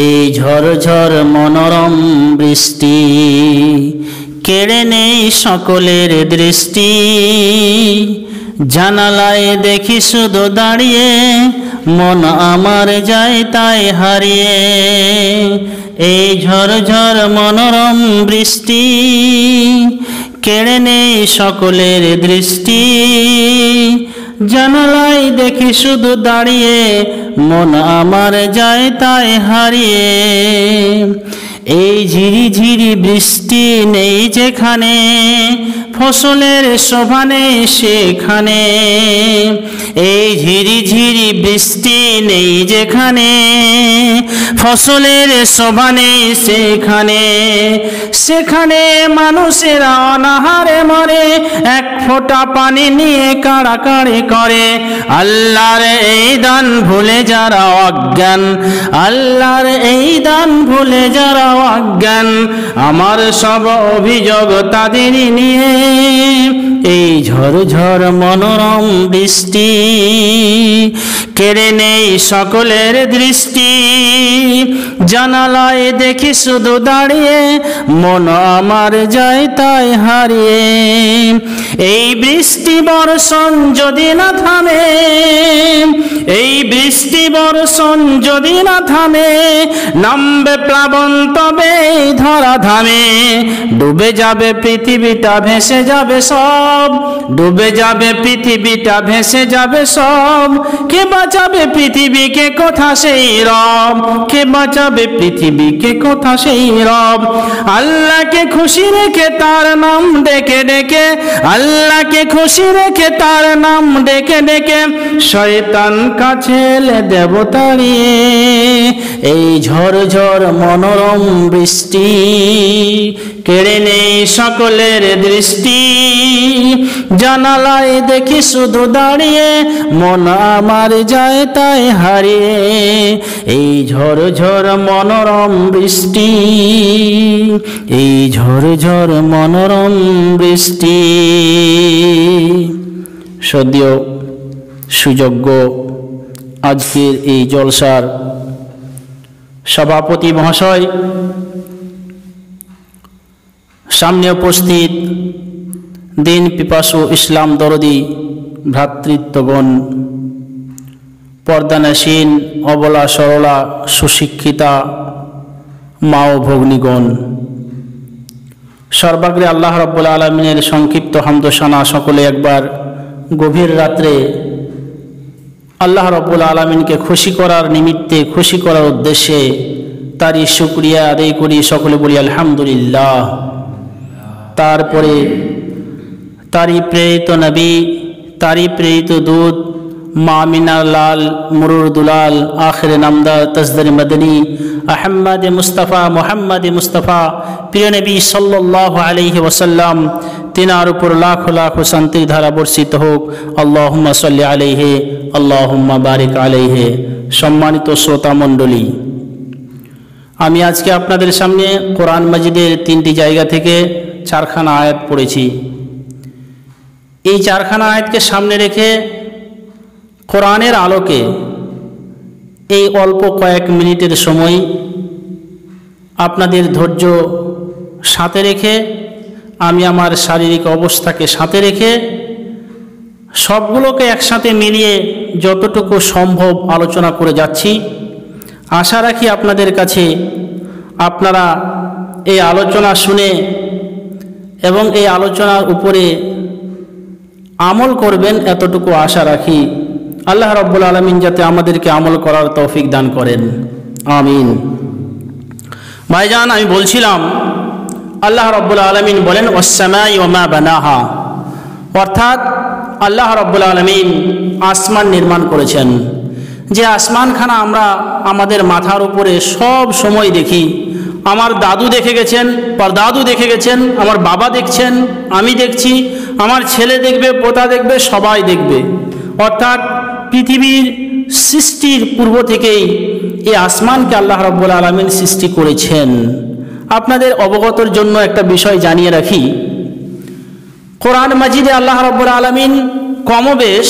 এই ঝরঝর মনোরম বৃষ্টি কেড়ে নেই সকলের দৃষ্টি। জানালায় দেখি শুধু দাঁড়িয়ে, মন আমার যায় তাই হারিয়ে। এই ঝরঝর মনোরম বৃষ্টি কেড়ে নেই সকলের দৃষ্টি। জানালায় দেখি শুধু দাঁড়িয়ে, মন আমার যায় তাই হারিয়ে। এই ঝিরি ঝিরি বৃষ্টি নেই যেখানে, ফসলের শোভা নেই সেখানে। এই ঝিরি ঝিরি বৃষ্টি নেই যেখানে, ফসলের শোভা নেই সেখানে। সেখানে মানুষেরা অনাহারে মরে, এক ফোঁটা পানি নিয়ে কাড়াকাড়ি করে। আল্লাহর এই দান ভুলে যারা অজ্ঞান, আল্লাহর এই দান ভুলে যারা অজ্ঞান, আমার সব অভিযোগ তাদেরই নিয়ে। এই ঝরঝর মনোরম বৃষ্টি কেড়ে নেই সকলের দৃষ্টি। জানালায় দেখি শুধু দাঁড়িয়ে, মন আমার যায় তাই হারিয়ে। এই বৃষ্টি বর্ষণ যদি না থামে, এই বৃষ্টি বর্ষণ যদি না থামে, নামবে প্লাবন তবে ধরা ধামে। ডুবে যাবে পৃথিবীটা, ভেসে যাবে সব, ডুবে যাবে পৃথিবীটা, ভেসে যাবে সব। কে বাঁচাবে পৃথিবীকে, কোথা সেই রব? কে বাঁচাবে পৃথিবীকে, কোথা সেই রব? আল্লাহকে খুশি রেখে তার নাম ডেকে ডেকে, আল্লাহকে খুশি রেখে তার নাম ডেকে ডেকে, শয়তান কাছে এলে দেব তাড়িয়ে। এই ঝরঝর মনোরম বৃষ্টি কেড়ে নেই সকলের দৃষ্টি। জানালায় দেখি শুধু দাঁড়িয়ে, মন আমার যায় তাই হারিয়ে। এই ঝরঝর মনোরম বৃষ্টি, এই ঝরঝর মনোরম বৃষ্টি। সদ্য সুযোগ্য আজকের এই জলসার সভাপতি মহাশয়, সামনে উপস্থিত দিন পিপাসু ইসলাম দরদি ভ্রাতৃত্বগণ, পর্দানাসীন অবলা সরলা সুশিক্ষিতা মা ও ভগ্নীগণ, সর্বাগ্রে আল্লাহ রাব্বুল আলামিনের সংক্ষিপ্ত হামদোসানা সকলে একবার গভীর রাত্রে আল্লাহ রাব্বুল আলামিনকে খুশি করার নিমিত্তে, খুশি করার উদ্দেশ্যে তারই শুকরিয়া আদায় করি। সকলে বলি আলহামদুলিল্লাহ। তারপরে তারই প্রেরিত নবী, তারই প্রেরিত দূত মা আমিনার লাল মুরুর দুলাল আখিরে নামদার তসদর মদনী আহম্মদ মুস্তাফা মোহাম্মদ মুস্তাফা প্রিয় নবী সাল্লাল্লাহু আলাইহি ওয়াসাল্লাম, তিনার উপর লাখ লাখ শান্তির ধারা বর্ষিত হোক। আল্লাহুম্মা সাল্লি আলাইহি আল্লাহুম্মা বারিক আলাইহি। সম্মানিত শ্রোতা মণ্ডলী, আমি আজকে আপনাদের সামনে কোরআন মাজিদের 3টি জায়গা থেকে 4খানা আয়াত পড়েছি। এই 4খানা আয়াতকে সামনে রেখে কোরআনের আলোকে এই অল্প কয়েক মিনিটের সময় আপনাদের ধৈর্য সাথে রেখে, আমি আমার শারীরিক অবস্থাকে সাথে রেখে সবগুলোকে একসাথে মিলিয়ে যতটুকু সম্ভব আলোচনা করে যাচ্ছি। আশা রাখি আপনাদের কাছে আপনারা এই আলোচনা শুনে এবং এই আলোচনার উপরে আমল করবেন, এতটুকু আশা রাখি। আল্লাহ রাব্বুল আলামিন যাতে আমাদেরকে আমল করার তৌফিক দান করেন, আমিন। ভাইজান, আমি বলছিলাম আল্লাহ রাব্বুল আলামিন বলেন ওয়াস-সামাই ওয়া মা বানাহা, অর্থাৎ আল্লাহ রাব্বুল আলামিন আসমান নির্মাণ করেছেন। যে আসমানখানা আমরা আমাদের মাথার উপরে সব সময় দেখি। আমার দাদু দেখে গেছেন, পরদাদু দেখে গেছেন, আমার বাবা দেখছেন, আমি দেখছি, আমার ছেলে দেখবে, পোতা দেখবে, সবাই দেখবে। অর্থাৎ পৃথিবীর সৃষ্টির পূর্ব থেকেই এই আসমানকে আল্লাহ রাব্বুল আলামিন সৃষ্টি করেছেন। আপনাদের অবগতর জন্য একটা বিষয় জানিয়ে রাখি, কোরআন মাজিদে আল্লাহ রাব্বুল আলামিন কমবেশ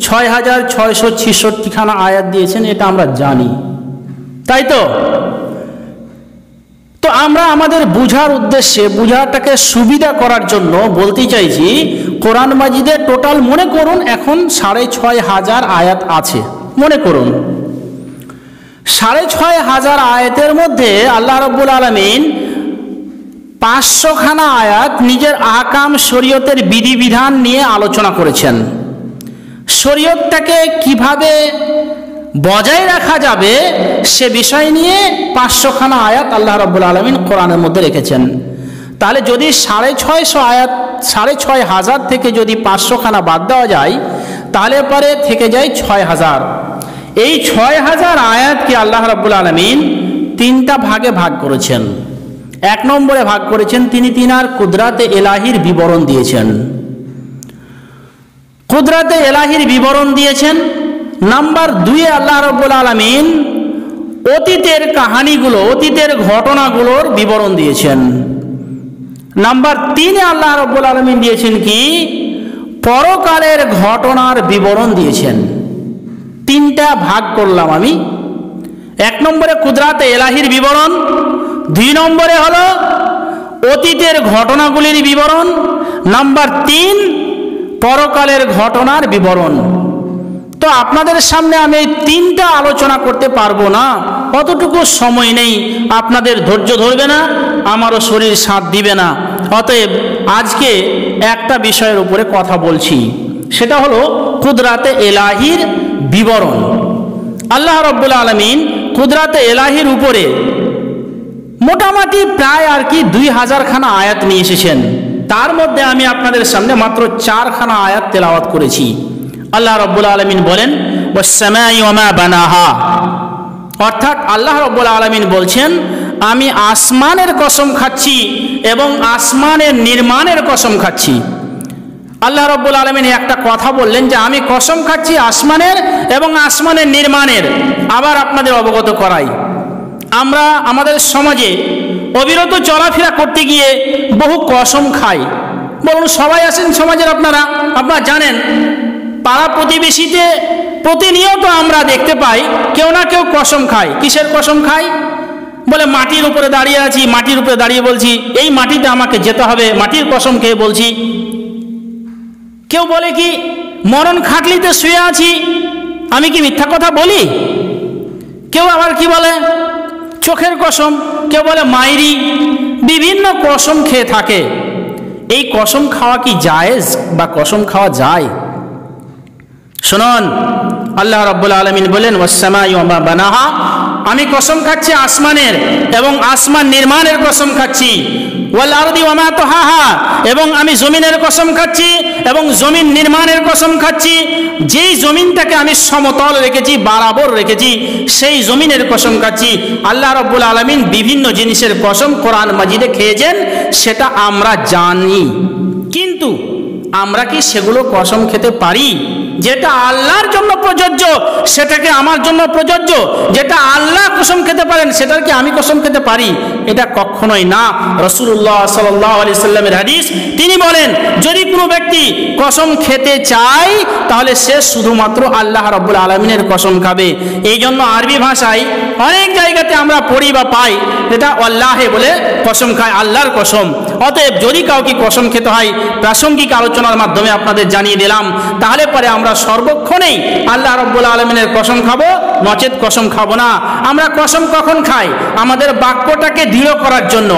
৬৬৬৬খানা আয়াত দিয়েছেন, এটা আমরা জানি। তাই তো। তো আমরা আমাদের বুঝার উদ্দেশ্যে, বুঝাটাকে সুবিধা করার জন্য বলতে চাইছি, কোরআন মাজিদে টোটাল মনে করুন এখন 6,500 আয়াত আছে। মনে করুন 6,500 আয়াতের মধ্যে আল্লাহ রাব্বুল আলামিন 500খানা আয়াত নিজের আহকাম শরীয়তের বিধিবিধান নিয়ে আলোচনা করেছেন। শরীয়তটাকে কিভাবে বজায় রাখা যাবে সে বিষয় নিয়ে 500খানা আয়াত আল্লাহ রাব্বুল আলামিন কোরআনের মধ্যে রেখেছেন। তাহলে যদি 650 আয়াত, 6,500 থেকে যদি 500খানা বাদ দেওয়া যায় তাহলে পরে থেকে যায় 6,000। এই 6,000 আয়াতকে আল্লাহ রাব্বুল আলামিন 3টা ভাগে ভাগ করেছেন। 1 নম্বরে ভাগ করেছেন তিনি তিনার কুদরাতে এলাহির বিবরণ দিয়েছেন। কুদরাতে এলাহির বিবরণ দিয়েছেন। নাম্বার 2-এ আল্লাহ রাব্বুল আলামিন অতীতের কাহিনীগুলো, অতীতের ঘটনাগুলোর বিবরণ দিয়েছেন। নাম্বার 3-এ আল্লাহ রাব্বুল আলামিন দিয়েছেন কি, পরকালের ঘটনার বিবরণ দিয়েছেন। 3টা ভাগ করলাম আমি। 1 নম্বরে কুদরাতে এলাহির বিবরণ, 2 নম্বরে হলো অতীতের ঘটনাগুলির বিবরণ, নাম্বার 3 পরকালের ঘটনার বিবরণ। তো আপনাদের সামনে আমি এই 3টা আলোচনা করতে পারবো না, অতটুকু সময় নেই, আপনাদের ধৈর্য ধরবে না, আমারও শরীর সাথ দিবে না। অতএব আজকে একটা বিষয়ের উপরে কথা বলছি, সেটা হলো কুদরাতে এলাহির বিবরণ। আল্লাহ রাব্বুল আলামিন কুদরাতে এলাহির উপরে মোটামুটি প্রায় 2000খানা আয়াত নিয়ে এসেছেন। তার মধ্যে আমি আপনাদের সামনে মাত্র 4খানা আয়াত তেলাওয়াত করেছি। আল্লাহ রাব্বুল আলামিন বলেন ওয়াস-সামাই ওয়া মা বানাহা, অর্থাৎ আল্লাহ রাব্বুল আলামিন বলছেন আমি আসমানের কসম খাচ্ছি এবং আসমানের নির্মাণের কসম খাচ্ছি। আল্লাহ রাব্বুল আলামিন একটা কথা বললেন যে আমি কসম খাচ্ছি আসমানের এবং আসমানের নির্মাণের। আবার আপনাদের অবগত করাই, আমরা আমাদের সমাজে অবিরত চলাফেরা করতে গিয়ে বহু কসম খাই। বলুন সবাই আছেন সমাজের, আপনারা জানেন পাড়া প্রতিবেশীতে প্রতিনিয়ত আমরা দেখতে পাই কেউ না কেউ কসম খায়। কিসের কসম খায়? বলে মাটির উপরে দাঁড়িয়ে আছি, মাটির উপরে দাঁড়িয়ে বলছি এই মাটিতে আমাকে যেতে হবে, মাটির কসম খেয়ে বলছি। কেউ বলে কি মরণ খাটলিতে শুয়ে আছি, আমি কি মিথ্যা কথা বলি? কেউ আবার কি বলে চোখের কসম, কেউ বলে মাইরি, বিভিন্ন কসম খেয়ে থাকে। এই কসম খাওয়া কি জায়েজ বা কসম খাওয়া যায়? শুনুন, আল্লাহ রাব্বুল আলামিন বলেন ওয়াস-সামাই ওয়া মা বানাহা, আমি কসম খাচ্ছি আসমানের এবং আসমান নির্মাণের কসম খাচ্ছি। ওয়াল আরদি ওয়া মা তাহাহা, এবং আমি জমিনের কসম খাচ্ছি এবং জমিন নির্মাণের কসম খাচ্ছি। যেই জমিনটাকে আমি সমতল রেখেছি, বরাবর রেখেছি, সেই জমিনের কসম খাচ্ছি। আল্লাহ রাব্বুল আলামিন বিভিন্ন জিনিসের কসম কোরআন মাজিদে খেয়েছেন, সেটা আমরা জানি, কিন্তু আমরা কি সেগুলো কসম খেতে পারি? যেটা আল্লাহর জন্য প্রযোজ্য সেটাকে আমার জন্য প্রযোজ্য, যেটা আল্লাহ কসম খেতে পারেন সেটার কি আমি কসম খেতে পারি? এটা কখনোই না। রাসূলুল্লাহ সাল্লাল্লাহু আলাইহি সাল্লামের হাদিস, তিনি বলেন যদি কোনো ব্যক্তি কসম খেতে চায় তাহলে সে শুধুমাত্র আল্লাহ রাব্বুল আলামিনের কসম খাবে। এই জন্য আরবি ভাষায় অনেক জায়গাতে আমরা পড়ি বা পাই এটা আল্লাহে বলে কসম খায়, আল্লাহর কসম। অতএব যদি কাউকে কসম খেতে হয়, প্রাসঙ্গিক আলোচনার মাধ্যমে আপনাদের জানিয়ে দিলাম, তাহলে পরে আমরা সর্বক্ষণেই আল্লাহ রাব্বুল আলামিনের কসম খাবো, নচেত কসম খাবো না। আমরা কসম কখন খাই? আমাদের বাক্যটাকে দৃঢ় করার জন্য,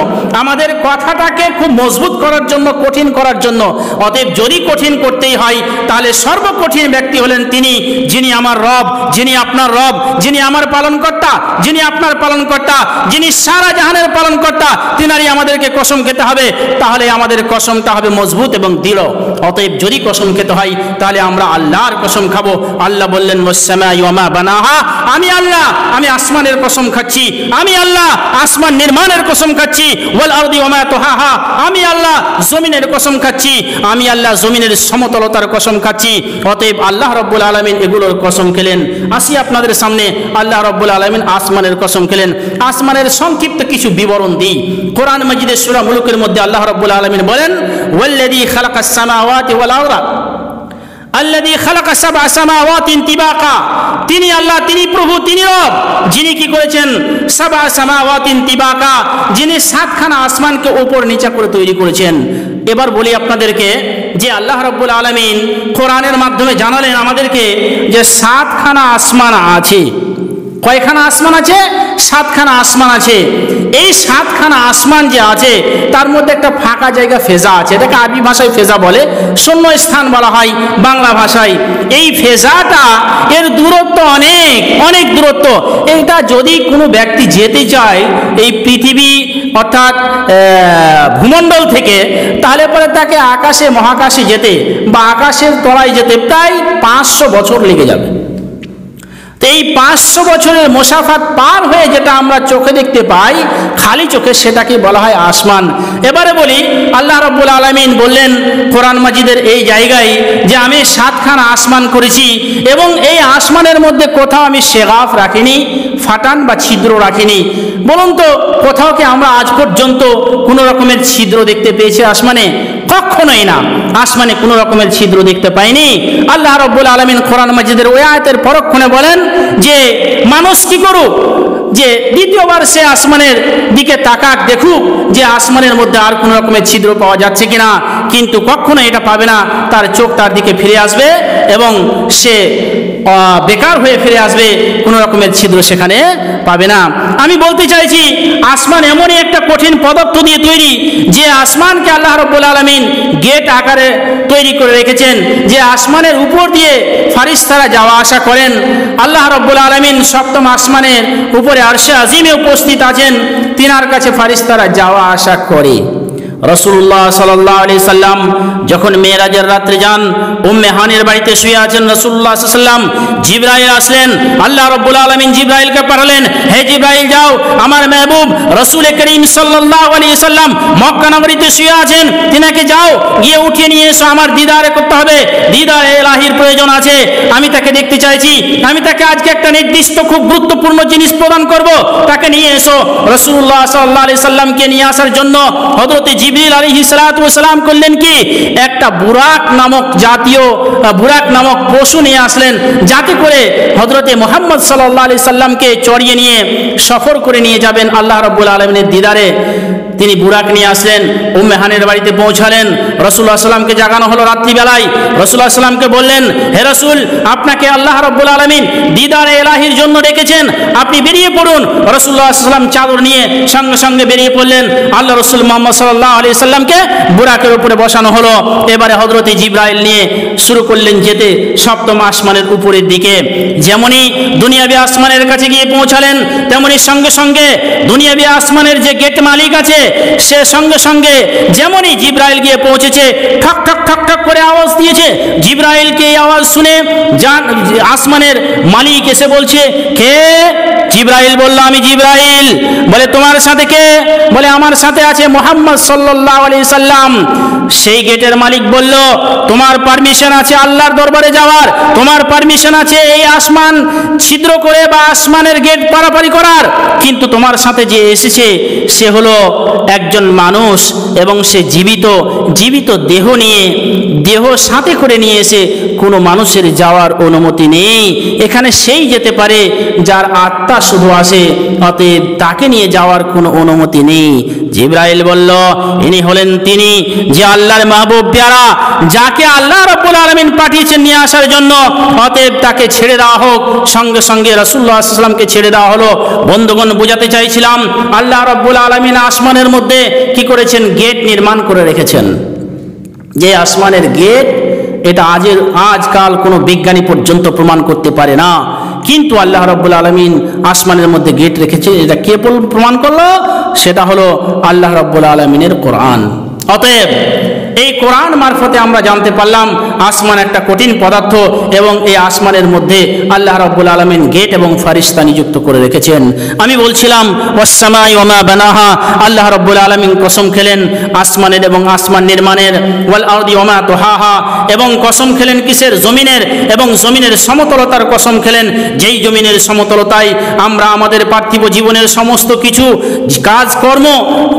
আমাদের কথাটাকে খুব মজবুত করার জন্য, কঠিন করার জন্য। অতএব যদি কঠিন করতেই হয় তাহলে সর্বকঠিন ব্যক্তি হলেন তিনি, যিনি আমার রব, যিনি আপনার রব, যিনি আমার পালনকর্তা, যিনি আপনার পালনকর্তা, যিনি সারা জাহানের পালনকর্তা, তিনারই আমাদেরকে কসম খেতে হবে। তাহলে আমাদের কসমটা হবে মজবুত এবং দৃঢ়। অতএব যদি কসম খেতে হয় তাহলে আমরা আল্লাহর কসম খাবো। আল্লাহ বললেন ওয়াস-সামাই ওয়া মা বানাহা, আমি আল্লাহ, আমি আসমানের কসম খাচ্ছি, আমি আল্লাহ আসমান নির্মাণের কসম খাচ্ছি। ওয়াল আরদি ওয়া মা তাহাহা, আমি আল্লাহ জমিনের কসম খাচ্ছি, আমি আল্লাহ জমিনের সমতলতার কসম খাচ্ছি। অতএব আল্লাহ রাব্বুল আলামিন এগুলোর কসম খেলেন। আসি আপনাদের সামনে, আল্লাহ রাব্বুল আলামিন আসমানের কসম খেলেন। আসমানের সংক্ষিপ্ত কিছু বিবরণ দিই। কোরআন মাজিদের সূরা মুলুকের মধ্যে আল্লাহ রাব্বুল আলামিন বলেন ওয়াল্লাযী খালাকাস সামাওয়াতি ওয়াল আরদা আল্লাযী খালাকা সাবআ সামাওয়াতিন তিবাকা, তিনি আল্লাহ, তিনি প্রভু, তিনি রব, যিনি কি করেছেন সাবআ সামাওয়াতিন তিবাকা, যিনি সাতখানা আসমানকে উপর নিচে করে তৈরি করেছেন। এবার বলি আপনাদেরকে যে আল্লাহ রাব্বুল আলামিন কোরআনের মাধ্যমে জানালেন আমাদেরকে যে সাতখানা আসমান আছে। কয়খানা আসমান আছে? সাতখানা আসমান আছে। এই সাতখানা আসমান যে আছে তার মধ্যে একটা ফাঁকা জায়গা ফেজা আছে, এটাকে আরবি ভাষায় ফেজা বলে, শূন্য স্থান বলা হয় বাংলা ভাষায়। এই ফেজাটা এর দূরত্ব অনেক অনেক দূরত্ব। এটা যদি কোনো ব্যক্তি যেতে চায় এই পৃথিবী অর্থাৎ ভূমণ্ডল থেকে, তাহলে পরে তাকে আকাশে মহাকাশে যেতে বা আকাশের তলায় যেতে প্রায় 500 বছর লেগে যাবে। এই 500 বছরের মুসাফাত পার হয়ে যেটা আমরা চোখে দেখতে পাই খালি চোখে, সেটাকে বলা হয় আসমান। এবারে বলি আল্লাহ রাব্বুল আলামিন বললেন কোরআন মাজিদের এই জায়গায় যে আমি সাতখানা আসমান করেছি এবং এই আসমানের মধ্যে কোথাও আমি শেগাফ রাখিনি, ফাটান বা ছিদ্র রাখিনি। বলুন তো কোথাও কি আমরা আজ পর্যন্ত কোনো রকমের ছিদ্র দেখতে পেয়েছি আসমানে? কখনোই না, আসমানে কোনো রকমের ছিদ্র দেখতে পাইনি। আল্লাহ রাব্বুল আলামিন কোরআন মাজিদের ওই আয়াতের পরক্ষণে বলেন যে মানুষ কি করুক, যে দ্বিতীয়বার সে আসমানের দিকে তাকাক, দেখুক যে আসমানের মধ্যে আর কোনো রকমের ছিদ্র পাওয়া যাচ্ছে কিনা, কিন্তু কখনো এটা পাবে না। তার চোখ তার দিকে ফিরে আসবে এবং সে বেকার হয়ে ফিরে আসবে, কোনো রকমের ছিদ্র সেখানে পাবে না। আমি বলতে চাইছি আসমান এমনই একটা কঠিন পদার্থ দিয়ে তৈরি যে আসমানকে আল্লাহ রাব্বুল আলামিন গেট আকারে তৈরি করে রেখেছেন, যে আসমানের উপর দিয়ে ফারিস্তারা যাওয়া আসা করেন। আল্লাহ রাব্বুল আলামিন সপ্তম আসমানের উপরে আরশে আজিমে উপস্থিত আছেন, তিনার কাছে ফারিস্তারা যাওয়া আসা করে। রাসূলুল্লাহ সাল্লাল্লাহু আলাইহি সাল্লাম যখন মেরাজের রাত্রে যান, উম্মে হানির বাড়িতে শুয়ে আছেন রাসূলুল্লাহ সাল্লাল্লাহু আলাইহি সাল্লাম, জিবরাইল আসলেন। আল্লাহ রাব্বুল আলামিন জিবরাইলকে পাঠালেন, হে জিবরাইল যাও, আমার মেহবুব রাসূল করিম সাল্লাল্লাহু আলাইহি সাল্লাম মক্কা নগরীতে শুয়ে আছেন, তিনাকে যাও গিয়ে উঠিয়ে নিয়ে এসো, আমার দিদারে করতে হবে, দিদারে ইলাহির প্রয়োজন আছে, আমি তাকে দেখতে চাইছি, আমি তাকে আজকে একটা নির্দিষ্ট খুব গুরুত্বপূর্ণ জিনিস প্রদান করব, তাকে নিয়ে এসো। রাসূলুল্লাহ সাল্লাল্লাহু আলাইহি সাল্লামকে নিয়ে আসার জন্য হযরত জিবরিল আলাইহিস সালাতু ওয়াস সালাম করলেন কি, একটা বুরাক নামক জাতীয় বুরাক নামক পশু নিয়ে আসলেন, যাতে করে হযরতে মুহাম্মদ সাল্লাল্লাহু আলাইহি সাল্লামকে চড়িয়ে নিয়ে সফর করে নিয়ে যাবেন আল্লাহ রাব্বুল আলামিনের দিদারে। তিনি বুরাক নিয়ে আসলেন, উম্মে হানির বাড়িতে পৌঁছালেন। রাসূলুল্লাহ সাল্লামকে জাগানো হলো রাত্রিবেলায়। রাসূলুল্লাহ সাল্লামকে বললেন, হে রাসূল, আপনাকে আল্লাহ রাব্বুল আলামিন দিদারে ইলাহির জন্য ডেকেছেন, আপনি বেরিয়ে পড়ুন। রাসূলুল্লাহ সাল্লাম চাদর নিয়ে সঙ্গে সঙ্গে বেরিয়ে পড়লেন। আল্লাহ রাসূল মুহাম্মদ সাল্লাল্লাহু আলাইহি সাল্লামকে বুরাকের উপরে বসানো হলো। এবারে হযরতে জিবরাইল নিয়ে শুরু করলেন যেতে সপ্তম আসমানের উপরের দিকে। যেমনই দুনিয়াবী আসমানের কাছে গিয়ে পৌঁছালেন, তেমনি সঙ্গে সঙ্গে দুনিয়াবী আসমানের যে গেট মালিক আছে, সে সঙ্গে সঙ্গে যেমনই জিবরাইল গিয়ে পৌঁছেছে, ঠক ঠক ঠক ঠক করে আওয়াজ দিয়েছে। জিবরাইলকে এই আওয়াজ শুনে আসমানের মালিক এসে বলছে, কে? জিবরাইল বলল, আমি জিবরাইল। বলে, তোমার সাথে কে? বলে, আমার সাথে আছে মুহাম্মদ সাল্লাল্লাহু আলাইহি সাল্লাম। সেই গেটের মালিক বলল, তোমার পারমিশন আছে আল্লাহর দরবারে যাওয়ার, তোমার পারমিশন আছে এই আসমান ছিদ্র করে বা আসমানের গেট পারাপারি করার, কিন্তু তোমার সাথে যে এসেছে সে হলো একজন মানুষ এবং সে জীবিত দেহ নিয়ে, দেহ সাথে করে নিয়ে এসে কোনো মানুষের যাওয়ার অনুমতি নেই। এখানে সেই যেতে পারে যার আত্মা শুধু আসে, অতএব তাকে নিয়ে যাওয়ার কোনো অনুমতি নেই। জিবরাইল বলল, ইনি হলেন তিনি যে আল্লাহর মাহবুব প্যারা, যাকে আল্লাহ রাব্বুল আলামিন পাঠিয়েছেন নিয়ে আসার জন্য, অতএব তাকে ছেড়ে দেওয়া হোক। সঙ্গে সঙ্গে রাসূলুল্লাহ সাল্লাল্লাহু আলাইহি ওয়াসাল্লামকে ছেড়ে দেওয়া হলো। বন্ধুগণ, বুঝাতে চাইছিলাম আল্লাহ রাব্বুল আলামিন আসমানের মধ্যে কি করেছেন? গেট নির্মাণ করে রেখেছেন। যে আসমানের গেট, এটা আজকাল কোনো বিজ্ঞানী পর্যন্ত প্রমাণ করতে পারে না, কিন্তু আল্লাহ রাব্বুল আলামিন আসমানের মধ্যে গেট রেখেছে। এটা কে প্রমাণ করলো? সেটা হলো আল্লাহ রাব্বুল আলামিনের কোরআন। অতএব এই কোরআন মারফতে আমরা জানতে পারলাম আসমান একটা কঠিন পদার্থ এবং এই আসমানের মধ্যে আল্লাহ রাব্বুল আলামিন গেট এবং ফারিস্তা নিযুক্ত করে রেখেছেন। আমি বলছিলাম ওয়াস-সামাই ওয়া মা বানাহা, আল্লাহ রাব্বুল আলামিন কসম খেলেন আসমানের এবং আসমান নির্মাণের, ওয়াল আরদি ওয়া মা তুহাহা, এবং কসম খেলেন কিসের? জমিনের, এবং জমিনের সমতলতার কসম খেলেন, যেই জমিনের সমতলতায় আমরা আমাদের পার্থিব জীবনের সমস্ত কিছু কাজকর্ম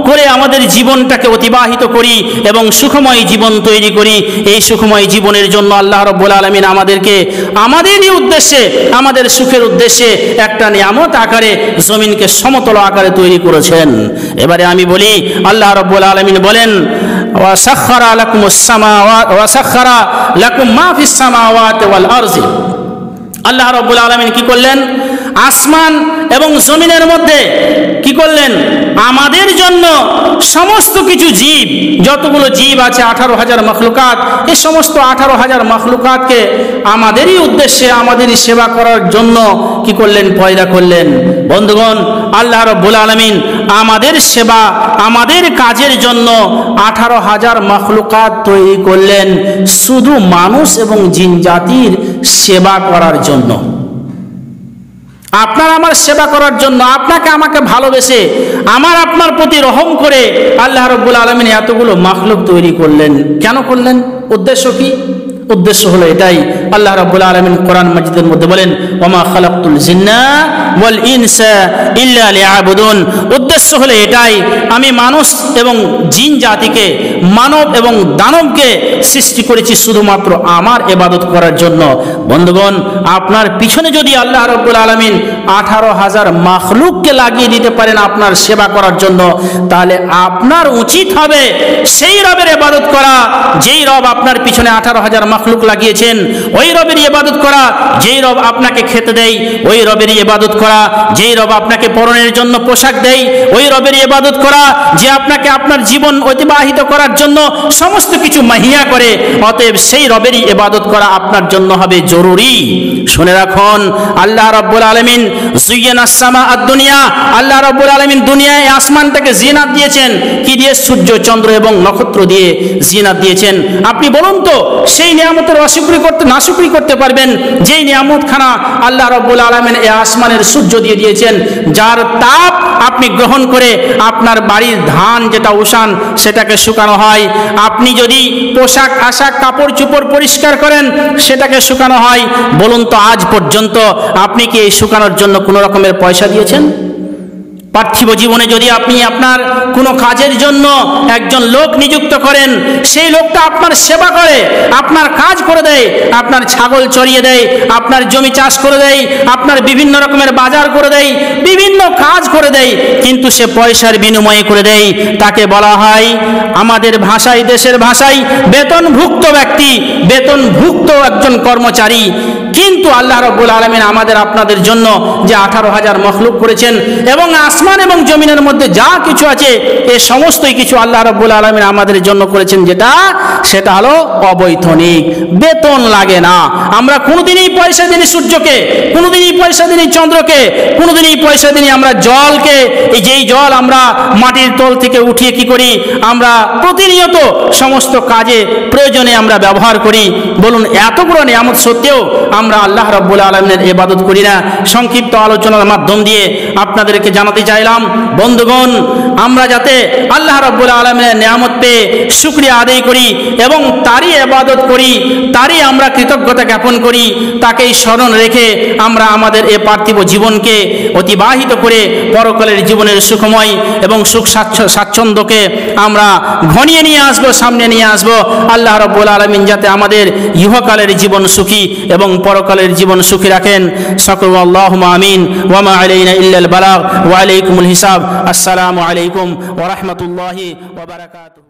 করে আমাদের জীবনটাকে অতিবাহিত করি এবং সুখময় সুখময় জীবন তৈরি করি। এই সুখময় জীবনের জন্য আল্লাহ রাব্বুল আলামিন আমাদেরকে আমাদেরই উদ্দেশ্যে, আমাদের সুখের উদ্দেশ্যে একটা নিয়ামত আকারে জমিনকে সমতল আকারে তৈরি করেছেন। এবারে আমি বলি, আল্লাহ রাব্বুল আলামিন বলেন ওয়াসাখখারা লাকুমুস সামাওয়াত ওয়াসাখখারা লাকুম মা ফিস সামাওয়াতি ওয়াল আরজি। আল্লাহ রাব্বুল আলামিন কি করলেন? আসমান এবং জমিনের মধ্যে কি করলেন? আমাদের জন্য সমস্ত কিছু জীব, যতগুলো জীব আছে 18,000 মখলুকাত, এই সমস্ত 18,000 মখলুকাতকে আমাদেরই উদ্দেশ্যে, আমাদেরই সেবা করার জন্য কি করলেন? পয়দা করলেন। বন্ধুগণ, আল্লাহ রাব্বুল আলামিন আমাদের সেবা, আমাদের কাজের জন্য 18,000 মখলুকাত তৈরি করলেন, শুধু মানুষ এবং জিন জাতির সেবা করার জন্য, আপনার আমার সেবা করার জন্য, আপনাকে আমাকে ভালোবেসে আমার আপনার প্রতি রহম করে আল্লাহ রাব্বুল আলামিন এতগুলো মাখলুক তৈরি করলেন। কেন করলেন? উদ্দেশ্য কি? উদ্দেশ্য হলো এটাই, আল্লাহ রাব্বুল আলামিন কোরআন মাজিদের মধ্যে বলেন ওমা খালাকতুল জিন্না ওয়াল ইনসা ইল্লা লিয়াবুদুন। উদ্দেশ্য হলো এটাই, আমি মানুষ এবং জিন জাতিকে, মানব এবং দানবকে সৃষ্টি করেছি শুধুমাত্র আমার ইবাদত করার জন্য। বন্ধুগণ, আপনার পিছনে যদি আল্লাহ রাব্বুল আলামিন 18,000 মাখলুককে লাগিয়ে দিতে পারেন আপনার সেবা করার জন্য, তাহলে আপনার উচিত হবে সেই রবের ইবাদত করা যেই রব আপনার পিছনে 18,000 মাখলুক লাগিয়েছেন, ওই রবের ইবাদত করা যেই রব আপনাকে খেতে দেয়, ওই রবের ইবাদত করা যেই রব আপনাকে পরনের জন্য পোশাক দেয়, ওই রবের ইবাদত করা যে আপনাকে আপনার জীবন অতিবাহিত করার জন্য সমস্ত কিছু মাহিয়া করে। অতএব সেই রবেরই ইবাদত করা আপনার জন্য হবে জরুরি। শুনে রাখুন, আল্লাহ রাব্বুল আলামিন যুয়্যানাস সামা আদ-দুনিয়া, আল্লাহ রাব্বুল আলামিন দুনিয়ায় আসমানটাকে জিনাত দিয়েছেন। কি দিয়ে? সূর্য, চন্দ্র এবং নক্ষত্র দিয়ে জিনাত দিয়েছেন। আপনি বলুন তো, সেই নিয়ামতের নাশুকরি করতে পারবেন যেই নিয়ামতখানা আল্লাহ রাব্বুল আলামিন এই আসমানের সূর্য দিয়ে দিয়েছেন, যার তাপ আপনি গ্রহণ করে আপনার বাড়ির ধান যেটা উষান সেটাকে শুকানো হয়। আপনি যদি পোশাক আশাক কাপড় চোপড় পরিষ্কার করেন সেটাকে শুকানো হয়। বলুন তো, আজ পর্যন্ত আপনি কি এই শুকানোর জন্য কোনো রকমের পয়সা দিয়েছেন? পার্থিব জীবনে যদি আপনি আপনার কোনো কাজের জন্য একজন লোক নিযুক্ত করেন, সেই লোকটা আপনার সেবা করে, আপনার কাজ করে দেয়, আপনার ছাগল চড়িয়ে দেয়, আপনার জমি চাষ করে দেয়, আপনার বিভিন্ন রকমের বাজার করে দেয়, বিভিন্ন কাজ করে দেয়, কিন্তু সে পয়সার বিনিময়ে করে দেয়, তাকে বলা হয় আমাদের ভাষায়, দেশের ভাষায় বেতনভুক্ত ব্যক্তি, বেতনভুক্ত একজন কর্মচারী। কিন্তু আল্লাহ রাব্বুল আলামিন আমাদের আপনাদের জন্য যে 18,000 মখলুক করেছেন এবং আসমান এবং জমিনের মধ্যে যা কিছু আছে এই সমস্তই কিছু আল্লাহ রাব্বুল আলামিন আমাদের জন্য করেছেন, সেটা হলো অবৈতনিক, বেতন লাগে না। আমরা কোনোদিনই পয়সা দিইনি সূর্যকে, কোনোদিনই পয়সা দিইনি চন্দ্রকে, কোনোদিনই পয়সা দিইনি আমরা জলকে। এই যেই জল আমরা মাটির তল থেকে উঠিয়ে কি করি? আমরা প্রতিনিয়ত সমস্ত কাজে প্রয়োজনে আমরা ব্যবহার করি। বলুন, এত বড় নিয়ামত সত্ত্বেও আমরা আল্লাহ রাব্বুল আলামিনের ইবাদত করি না। সংক্ষিপ্ত আলোচনার মাধ্যম দিয়ে আপনাদেরকে জানাতে চাইলাম, বন্ধুগণ, আমরা যাতে আল্লাহ রাব্বুল আলামিনের নিয়ামত পেয়ে শুকরিয়া আদায় করি এবং তারই ইবাদত করি, তারই আমরা কৃতজ্ঞতা জ্ঞাপন করি, তাকেই স্মরণ রেখে আমরা আমাদের এই পার্থিব জীবনকে অতিবাহিত করে পরকালের জীবনের সুখময় এবং সুখ স্বাচ্ছন্দ্যকে আমরা ঘনিয়ে নিয়ে আসবো, সামনে নিয়ে আসবো। আল্লাহ রাব্বুল আলামিন যাতে আমাদের ইহকালের জীবন সুখী এবং পরকালের জীবন সুখী রাখেন। সকল আল্লাহুম্মা আমিন। ওয়া মা আলাইনা ইল্লাল বালাগ ওয়া আলাইকুমুল হিসাব। আসসালামু আলাইকুম ওয়া রাহমাতুল্লাহি ওয়া বারাকাতুহু।